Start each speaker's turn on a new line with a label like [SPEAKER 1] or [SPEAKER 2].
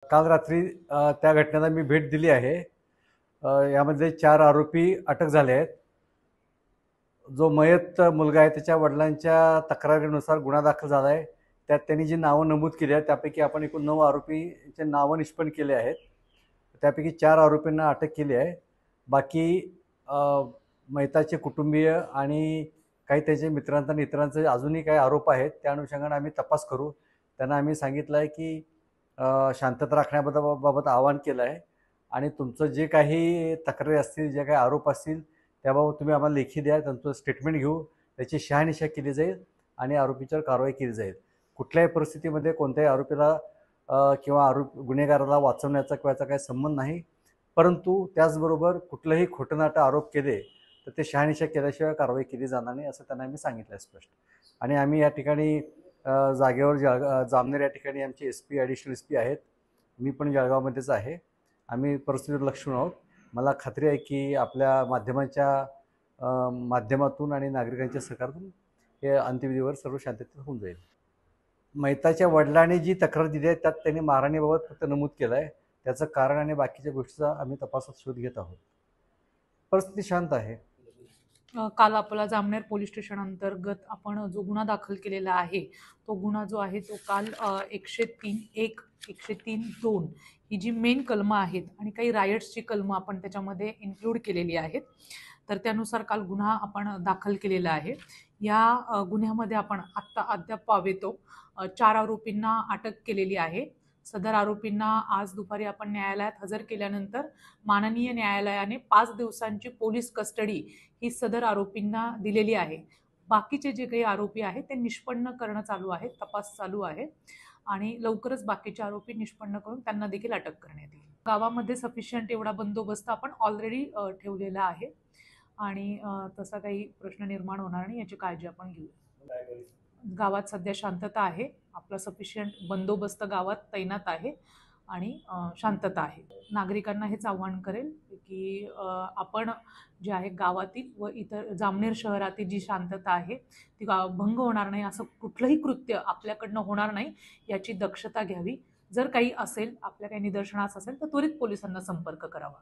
[SPEAKER 1] काल रात्री त्या घटनेला मी भेट दिली आहे. यामध्ये 4 आरोपी अटक झाले आहेत. जो मयत मुलगा आहे त्याच्या वडिलांच्या तक्रारीनुसार गुन्हा दाखल झाला आहे. त्यात त्यांनी जी नावं नमूद केली आहेत त्यापैकी आपण एकूण 9 आरोपींचे नावं निष्पन्न केले आहेत. त्यापैकी 4 आरोपींना अटक केली आहे. बाकी मयताचे कुटुंबीय आणि काही त्याचे मित्रांचा आणि इतरांचे अजूनही काही आरोप आहेत. त्या अनुषंगाने आम्ही तपास करू. त्यांना आम्ही सांगितलं आहे की शांतता राखण्याबाबत आवाहन केलं आहे आणि तुमचं जे काही तक्रारी असतील, जे काही आरोप असतील त्याबाबत तुम्ही आम्हाला लेखी द्या. त्यांचं स्टेटमेंट घेऊ. त्याची शहानिशा केली जाईल आणि आरोपींच्यावर कारवाई केली जाईल. कुठल्याही परिस्थितीमध्ये कोणत्याही आरोपीला किंवा गुन्हेगाराला वाचवण्याचा किंवा याचा काही संबंध नाही. परंतु त्याचबरोबर कुठलंही खोटनाटं आरोप केले तर ते शहानिशा केल्याशिवाय कारवाई केली जाणार नाही असं त्यांना आम्ही सांगितलं आहे स्पष्ट. आणि आम्ही या ठिकाणी जागेवर जामनेर या ठिकाणी आमचे SP ॲडिशनल SP आहेत. मी पण जळगावमध्येच आहे. आम्ही परिस्थितीवर लक्ष ठेवून आहोत. मला खात्री आहे की आपल्या माध्यमातून आणि नागरिकांच्या सहकार्यातून हे अंत्यविधीवर सर्व शांततेत होऊन जाईल. मयताच्या वडिलांनी जी तक्रार दिली आहे त्यात त्यांनी मारहाणीबाबत फक्त नमूद केलं आहे. त्याचं कारण आणि बाकीच्या गोष्टीचा आम्ही तपासात शोध घेत आहोत. परिस्थिती शांत आहे.
[SPEAKER 2] काल आपला जामनेर पोलीस स्टेशन अंतर्गत आपण जो गुन्हा दाखल केलेला आहे तो गुन्हा जो आहे तो काल 103(1) 103(2) ही जी मेन कलमं आहेत आणि काही रायट्सची कलमं आपण त्याच्यामध्ये इन्क्लूड केलेली आहेत. तर त्यानुसार काल गुन्हा आपण दाखल केलेला आहे. या गुन्ह्यामध्ये आपण अद्याप पावेतो 4 आरोपींना अटक केलेली आहे. सदर आरोपींना आज दुपारी आपण न्यायालयात हजर केल्यानंतर माननीय न्यायालयाने 5 दिवसांची पोलीस कस्टडी ही सदर आरोपींना दिलेली आहे. बाकीचे जे काही आरोपी आहेत ते निष्पन्न करणं चालू आहे, तपास चालू आहे आणि लवकरच बाकीचे आरोपी निष्पन्न करून त्यांना देखील अटक करण्यात येईल. गावामध्ये सफिशियंट एवढा बंदोबस्त आपण ऑलरेडी ठेवलेला आहे आणि तसा काही प्रश्न निर्माण होणार नाही याची काळजी आपण घेऊ. गावात सध्या शांतता आहे. आपला सफिशियंट बंदोबस्त गावात तैनात आहे आणि शांतता आहे. नागरिकांना हेच आव्हान करेल की आपण जे आहे गावातील व इतर जामनेर शहरातील जी शांतता आहे ती भंग होणार नाही, असं कुठलंही कृत्य आपल्याकडनं होणार नाही याची दक्षता घ्यावी. जर काही असेल, आपल्या काही निदर्शनास असेल तर त्वरित पोलिसांना संपर्क करावा.